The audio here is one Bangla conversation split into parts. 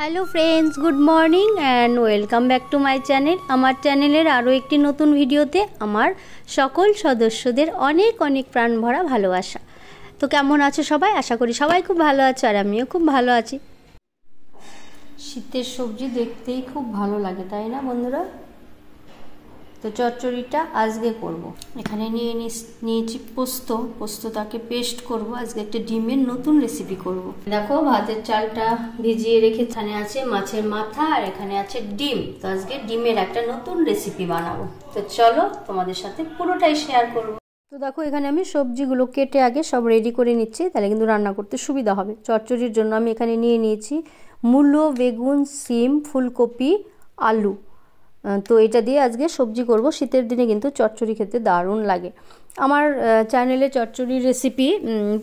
Hello friends, good morning and welcome back to my channel. আমার চ্যানেলের আরও একটি নতুন ভিডিওতে আমার সকল সদস্যদের অনেক অনেক প্রাণ ভরা ভালোবাসা। তো কেমন আছো সবাই? আশা করি সবাই খুব ভালো আছো, আর আমিও খুব ভালো আছি। শীতের সবজি দেখতেই খুব ভালো লাগে, তাই না বন্ধুরা? তো চচ্চড়িটা আজকে করব। এখানে নিয়েছি পোস্তটাকে পেস্ট করব। আজকে একটা ডিমের নতুন রেসিপি করব। দেখো, ভাতের চালটা ভিজিয়ে রেখে এখানে আছে মাছের মাথা আর এখানে আছে ডিম। তো আজকে ডিমের একটা নতুন রেসিপি বানাবো। তো চলো তোমাদের সাথে পুরোটাই শেয়ার করব। তো দেখো, এখানে আমি সবজিগুলো কেটে আগে সব রেডি করে নিচ্ছি, তাহলে কিন্তু রান্না করতে সুবিধা হবে। চচ্চড়ির জন্য আমি এখানে নিয়েছি মূলো, বেগুন, সিম, ফুলকপি, আলু। তো এটা দিয়ে আজকে সবজি করব। শীতের দিনে কিন্তু চচ্চড়ি খেতে দারুণ লাগে। আমার চ্যানেলে চচ্চড়ির রেসিপি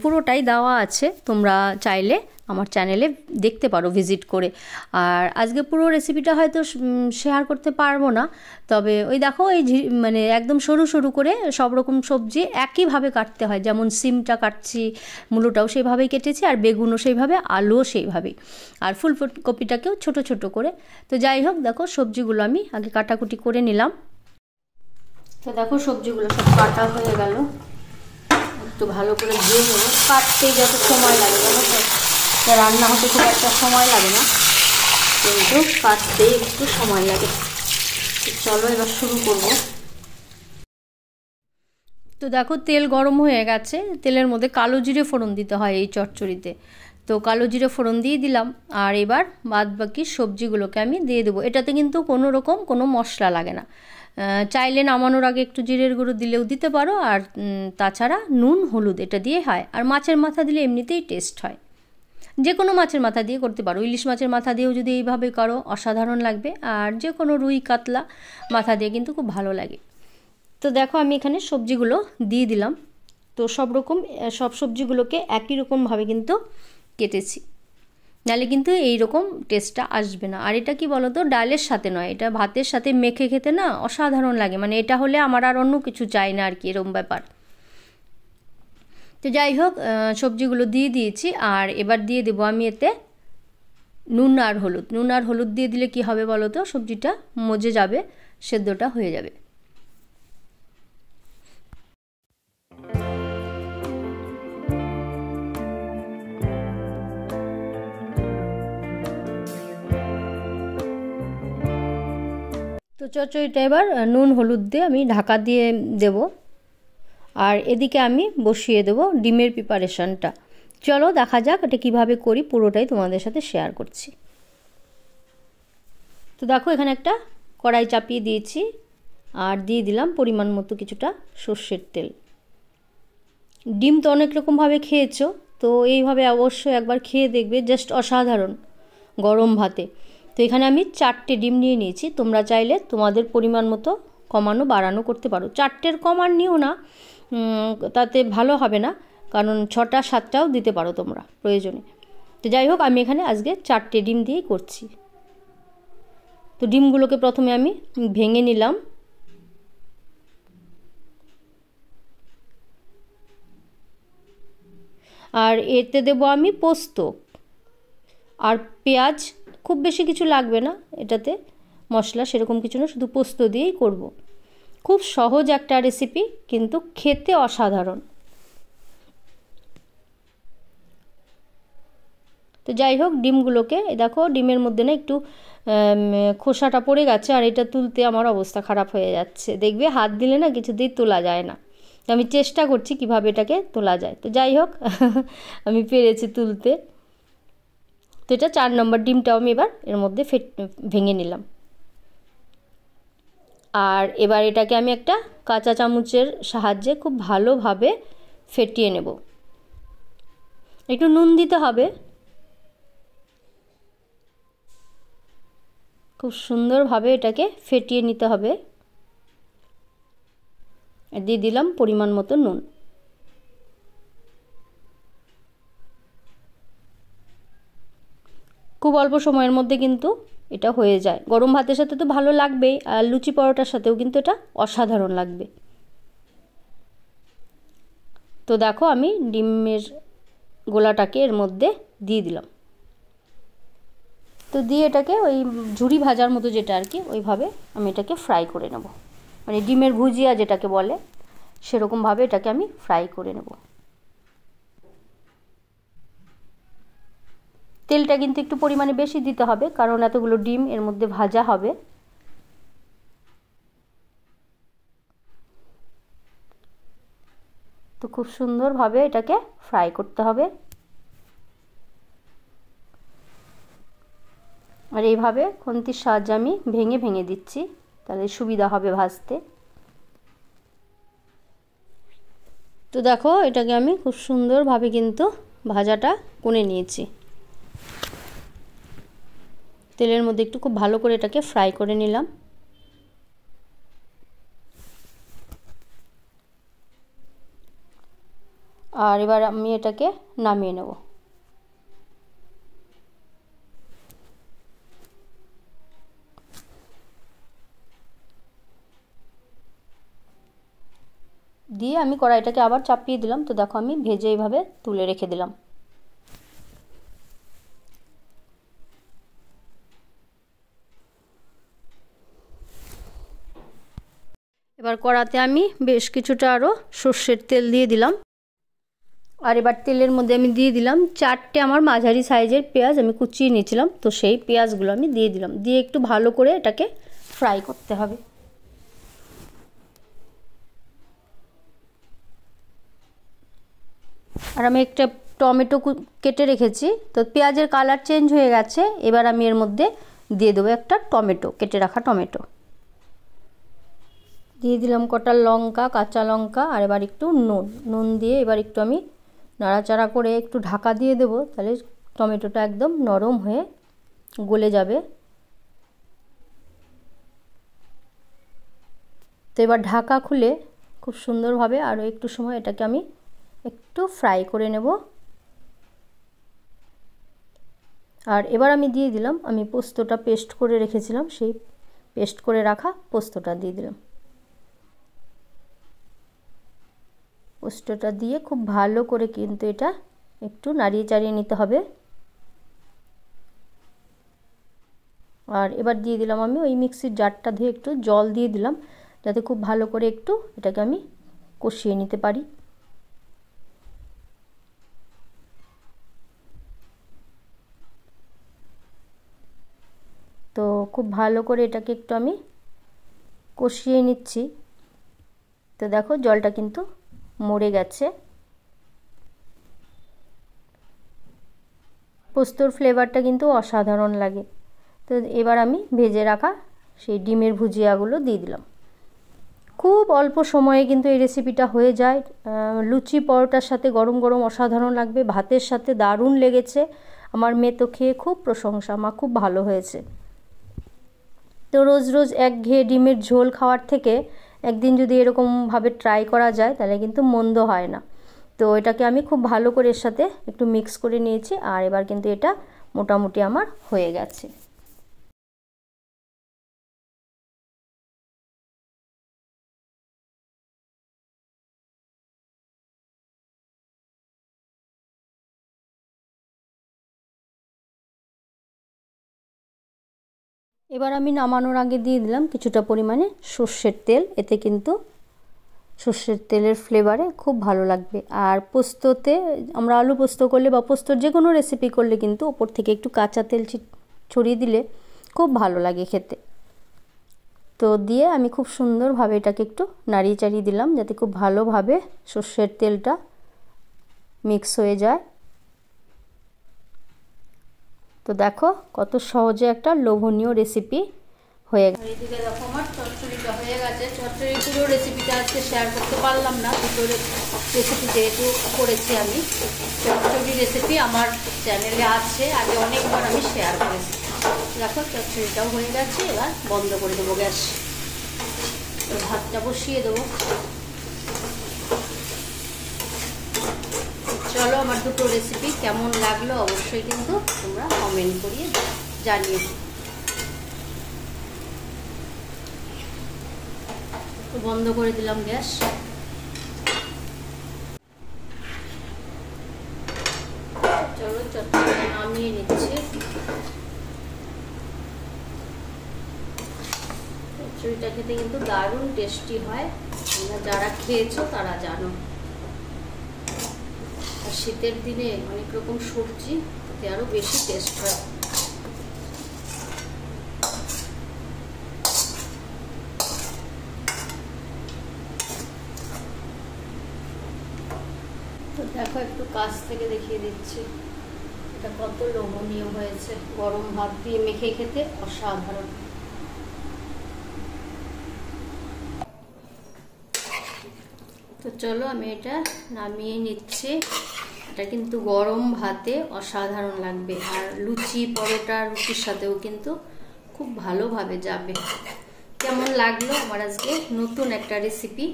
পুরোটাই দেওয়া আছে, তোমরা চাইলে আমার চ্যানেলে দেখতে পারো ভিজিট করে। আর আজকে পুরো রেসিপিটা হয়তো শেয়ার করতে পারবো না, তবে ওই দেখো এই মানে একদম সরু সরু করে সব রকম সবজি একইভাবে কাটতে হয়। যেমন সিমটা কাটছি, মূলোটাও সেইভাবেই কেটেছি, আর বেগুনও সেইভাবে, আলুও সেইভাবেই, আর ফুলকপিটাকেও ছোট ছোট করে। তো যাই হোক, দেখো সবজিগুলো আমি আগে কাটাকুটি করে নিলাম। তো দেখো সবজিগুলো সব কাটা হয়ে গেল। একটু ভালো করে ধুয়ে নেবো। কাটতেই যত সময় লাগে জানো তো, রান্না হতে খুব একটা সময় লাগে না, কিন্তু কাটতেই একটু সময় লাগে। চলো এবার শুরু করব। তো দেখো, তেল গরম হয়ে গেছে। তেলের মধ্যে কালো জিরে ফোড়ন দিতে হয় এই চচ্চড়িতে। তো কালো জিরে ফোড়ন দিয়ে দিলাম, আর এবার বাদ বাকি সবজিগুলোকে আমি দিয়ে দেবো। এটাতে কিন্তু কোনো রকম কোনো মশলা লাগে না। চাইলে নামানোর আগে একটু জিরের গুঁড়ো দিলেও দিতে পারো, আর তাছাড়া নুন হলুদ এটা দিয়ে হয়। আর মাছের মাথা দিলে এমনিতেই টেস্ট হয়। যে কোনো মাছের মাথা দিয়ে করতে পারো। ইলিশ মাছের মাথা দিয়েও যদি এইভাবে করো অসাধারণ লাগবে, আর যে কোনো রুই কাতলা মাথা দিয়ে কিন্তু খুব ভালো লাগে। তো দেখো, আমি এখানে সবজিগুলো দিয়ে দিলাম। তো সব সবজিগুলোকে একই রকমভাবে কিন্তু কেটেছি, নাহলে কিন্তু এইরকম টেস্টটা আসবে না। আর এটা কি বলো তো, ডালের সাথে নয়, এটা ভাতের সাথে মেখে খেতে না অসাধারণ লাগে। মানে এটা হলে আমার আর অন্য কিছু চাই না আর কি, এরকম ব্যাপার। তো যাই হোক, সবজিগুলো দিয়ে দিয়েছি, আর এবার দিয়ে দেবো আমি এতে নুন আর হলুদ দিয়ে দিলে কি হবে বলো তো, সবজিটা মজে যাবে, সেদ্ধটা হয়ে যাবে। তো চচ্চড়িটা এবার নুন হলুদ দিয়ে আমি ঢাকা দিয়ে দেব, আর এদিকে আমি বসিয়ে দেব ডিমের প্রিপারেশনটা। চলো দেখা যাক এটা কীভাবে করি, পুরোটাই তোমাদের সাথে শেয়ার করছি। তো দেখো, এখানে একটা কড়াই চাপিয়ে দিয়েছি, আর দিয়ে দিলাম পরিমাণ মতো কিছুটা সর্ষের তেল। ডিম তো অনেক রকমভাবে খেয়েছো, তো এইভাবে অবশ্যই একবার খেয়ে দেখবে, জাস্ট অসাধারণ গরম ভাতে। তো এখানে আমি 4টে ডিম নিয়ে নিয়েছি। তোমরা চাইলে তোমাদের পরিমাণ মতো কমানো বাড়ানো করতে পারো। 4টের কম আর নিও না, তাতে ভালো হবে না, কারণ 6টা 7টাও দিতে পারো তোমরা প্রয়োজনে। তো যাই হোক, আমি এখানে আজকে 4টে ডিম দিয়েই করছি। তো ডিমগুলোকে প্রথমে আমি ভেঙে নিলাম, আর এতে দেবো আমি পোস্ত আর পেঁয়াজ। খুব বেশি কিছু লাগবে না এটাতে, মশলা সেরকম কিছু না, শুধু পোস্ত দিয়েই করব। খুব সহজ একটা রেসিপি, কিন্তু খেতে অসাধারণ। তো যাই হোক, ডিমগুলোকে দেখো, ডিমের মধ্যে না একটু খোসাটা পড়ে গেছে, আর এটা তুলতে আমার অবস্থা খারাপ হয়ে যাচ্ছে। দেখবে হাত দিলে না কিছুতেই তোলা যায় না। তো আমি চেষ্টা করছি কিভাবে এটাকে তোলা যায়। তো যাই হোক, আমি পেরেছি তুলতে। তো এটা 4 নম্বর ডিমটাও আমি এবার এর মধ্যে ভেঙে নিলাম, আর এবার এটাকে আমি একটা কাঁচা চামচের সাহায্যে খুব ভালোভাবে ফেটিয়ে নেব। একটু নুন দিতে হবে। খুব সুন্দরভাবে এটাকে ফেটিয়ে নিতে হবে। দিয়ে দিলাম পরিমাণ মতো নুন। খুব অল্প সময়ের মধ্যে কিন্তু এটা হয়ে যায়। গরম ভাতের সাথে তো ভালো লাগবেই, আর লুচি পরোটার সাথেও কিন্তু এটা অসাধারণ লাগবে। তো দেখো, আমি ডিমের গোলাটাকে এর মধ্যে দিয়ে দিলাম। তো তো দিয়ে এটাকে ওই ঝুরি ভাজার মতো যেটা আর কি ওইভাবে আমি এটাকে ফ্রাই করে নেব, মানে ডিমের ভুজিয়া যেটাকে বলে সেরকমভাবে এটাকে আমি ফ্রাই করে নেব। তেলটা কিন্তু একটু পরিমাণে বেশি দিতে হবে, কারণ এতগুলো ডিম এর মধ্যে ভাজা হবে। তো খুব সুন্দরভাবে এটাকে ফ্রাই করতে হবে। আর এইভাবে খুন্তির সাহায্যে আমি ভেঙে ভেঙে দিচ্ছি, তাহলে সুবিধা হবে ভাজতে। তো দেখো এটাকে আমি খুব সুন্দরভাবে কিন্তু ভাজাটা করে নিয়েছি। তেলের মধ্যে একটু খুব ভালো করে এটাকে ফ্রাই করে নিলাম। আর এবার আমি এটাকে নামিয়ে নেব। দিয়ে আমি কড়াইটাকে আবার চাপিয়ে দিলাম। তো দেখো আমি ভেজে এইভাবে তুলে রেখে দিলাম। এবার কড়াতে আমি বেশ কিছুটা আরও সর্ষের তেল দিয়ে দিলাম। আর এবার তেলের মধ্যে আমি দিয়ে দিলাম 4টে আমার মাঝারি সাইজের পেঁয়াজ আমি কুচিয়ে নিয়েছিলাম। তো সেই পেঁয়াজগুলো আমি দিয়ে দিলাম, দিয়ে একটু ভালো করে এটাকে ফ্রাই করতে হবে। আর আমি একটা টমেটো কেটে রেখেছি, তো পেঁয়াজের কালার চেঞ্জ হয়ে গেছে। এবার আমি এর মধ্যে দিয়ে দেবো একটা টমেটো, কেটে রাখা টমেটো দিয়ে দিলাম, কটা লঙ্কা, কাঁচা লঙ্কা, আর এবার একটু নুন দিয়ে এবার একটু আমি নাড়াচাড়া করে একটু ঢাকা দিয়ে দেবো, তাহলে টমেটোটা একদম নরম হয়ে গলে যাবে। তো এবার ঢাকা খুলে খুব সুন্দরভাবে আরও একটু সময় এটাকে আমি একটু ফ্রাই করে নেব। আর এবার আমি দিয়ে দিলাম, আমি পোস্তটা পেস্ট করে রেখেছিলাম, সেই পেস্ট করে রাখা পোস্তটা দিয়ে দিলাম। পোস্তটা দিয়ে খুব ভালো করে কিন্তু এটা একটু নাড়িয়ে চাড়িয়ে নিতে হবে। আর এবার দিয়ে দিলাম আমি ওই মিক্সির জারটা ধুয়ে একটু জল দিয়ে দিলাম, যাতে খুব ভালো করে একটু এটাকে আমি কষিয়ে নিতে পারি। তো খুব ভালো করে এটাকে একটু আমি কষিয়ে নিচ্ছি। তো দেখো জলটা কিন্তু মরে গেছে। পোস্তর ফ্লেভারটা কিন্তু অসাধারণ লাগে। তো এবার আমি ভেজে রাখা সেই ডিমের ভুজিয়াগুলো দিয়ে দিলাম। খুব অল্প সময়ে কিন্তু এই রেসিপিটা হয়ে যায়। লুচি পরোটার সাথে গরম গরম অসাধারণ লাগবে, ভাতের সাথে দারুণ লেগেছে। আমার মেয়ে তো খেয়ে খুব প্রশংসা, মা খুব ভালো হয়েছে। তো রোজ রোজ একঘেয়ে ডিমের ঝোল খাওয়ার থেকে একদিন যদি এরকমভাবে ট্রাই করা যায় তাহলে কিন্তু মন্দ হয় না। তো এটাকে আমি খুব ভালো করে এর সাথে একটু মিক্স করে নিয়েছি। আর এবার কিন্তু এটা মোটামুটি আমার হয়ে গেছে। এবার আমি নামানোর আগে দিয়ে দিলাম কিছুটা পরিমাণে সর্ষের তেল, এতে কিন্তু সর্ষের তেলের ফ্লেভারে খুব ভালো লাগবে। আর পোস্ততে আমরা আলু পোস্ত করলে বা পোস্তর যে কোনো রেসিপি করলে কিন্তু ওপর থেকে একটু কাঁচা তেল ছড়িয়ে দিলে খুব ভালো লাগে খেতে। তো দিয়ে আমি খুব সুন্দরভাবে এটাকে একটু নাড়িয়ে চাড়িয়ে দিলাম, যাতে খুব ভালোভাবে সর্ষের তেলটা মিক্স হয়ে যায়। তো দেখো কত সহজে একটা লোভনীয় রেসিপি হয়ে গেছে। এদিকে দেখো আমার চচ্চড়িটা হয়ে গেছে। চচ্চড়ি পুরো রেসিপিটা আজকে শেয়ার করতে পারলাম না, দুটো রেসিপি যেহেতু করেছি আমি। চচ্চড়ি রেসিপি আমার চ্যানেলে আছে, আগে অনেকবার আমি শেয়ার করেছি। দেখো চচ্চড়িটাও হয়ে গেছে, এবার বন্ধ করে দেবো গ্যাস। ভাতটা বসিয়ে দেবো। চলো আমার দুটো রেসিপি কেমন লাগলো অবশ্যই কিন্তু তোমরা কমেন্ট করিয়ে জানিয়ে। বন্ধ করে দিলাম গ্যাস। চলো চটপটা নামিয়ে নিচ্ছি। চচ্চড়িটা খেতে কিন্তু দারুণ টেস্টি হয়, তোমরা যারা খেয়েছো তারা জানো। আর শীতের দিনে অনেক রকম সবজি তাতে আরও বেশি টেস্ট হয়। তো দেখো একটু কাছ থেকে দেখিয়ে দিচ্ছি এটা কত লোভনীয় হয়েছে, গরম ভাত দিয়ে মেখে খেতে অসাধারণ। তো চলো আমি এটা নামিয়ে নিচ্ছি। এটা কিন্তু গরম ভাতে অসাধারণ লাগবে, আর লুচি পরোটা রুটির সাথেও কিন্তু খুব ভালোভাবে যাবে। কেমন লাগলো আমার আজকে নতুন একটা রেসিপি?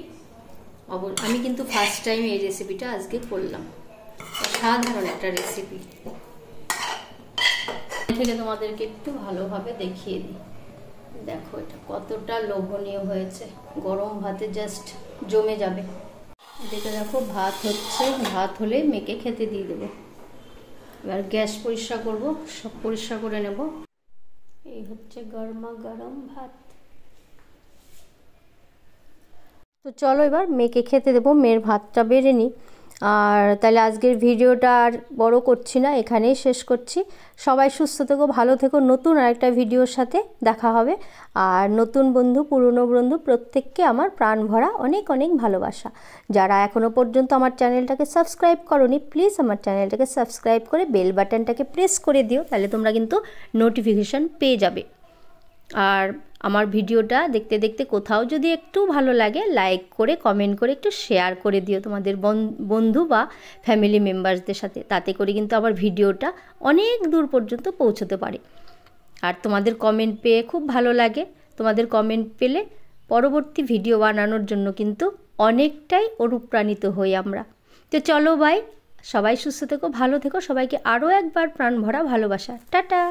আমি কিন্তু ফার্স্ট টাইম এই রেসিপিটা আজকে করলাম, অসাধারণ একটা রেসিপি। থেকে তোমাদেরকে একটু ভালোভাবে দেখিয়ে দিই। দেখো এটা কতটা লোভনীয় হয়েছে, গরম ভাতে জাস্ট জমে যাবে। এদিকে দেখো ভাত হচ্ছে, ভাত হলে মেখে খেতে দিয়ে দেবো। এবার গ্যাস পরিষ্কার করব, সব পরিষ্কার করে নেব। এই হচ্ছে গরমা গরম ভাত। তো চলো এবার মেয়েকে খেতে দেবো, মেয়ের ভাতটা বেড়ে নিই। আর তাহলে আজকের ভিডিওটা আর বড় করছি না, এখানেই শেষ করছি। সবাই সুস্থ থেকো, ভালো থেকো। নতুন আরেকটা ভিডিওর সাথে দেখা হবে। আর নতুন বন্ধু পুরনো বন্ধু প্রত্যেককে আমার প্রাণ ভরা অনেক অনেক ভালোবাসা। যারা এখনও পর্যন্ত আমার চ্যানেলটাকে সাবস্ক্রাইব করোনি, প্লিজ আমার চ্যানেলটাকে সাবস্ক্রাইব করে বেল বাটনটাকে প্রেস করে দিও, তাহলে তোমরা কিন্তু নোটিফিকেশান পেয়ে যাবে। আর আমার ভিডিওটা দেখতে দেখতে কোথাও যদি একটু ভালো লাগে, লাইক করে কমেন্ট করে একটু শেয়ার করে দিও তোমাদের বন্ধু বা ফ্যামিলি মেম্বার্সদের সাথে। তাতে করে কিন্তু আমার ভিডিওটা অনেক দূর পর্যন্ত পৌঁছতে পারে। আর তোমাদের কমেন্ট পেয়ে খুব ভালো লাগে। তোমাদের কমেন্ট পেলে পরবর্তী ভিডিও বানানোর জন্য কিন্তু অনেকটাই অনুপ্রাণিত হই আমরা। তো চলো বাই, সবাই সুস্থ থেকো, ভালো থেকো। সবাইকে আরও একবার প্রাণ ভরা ভালোবাসা। টাটা।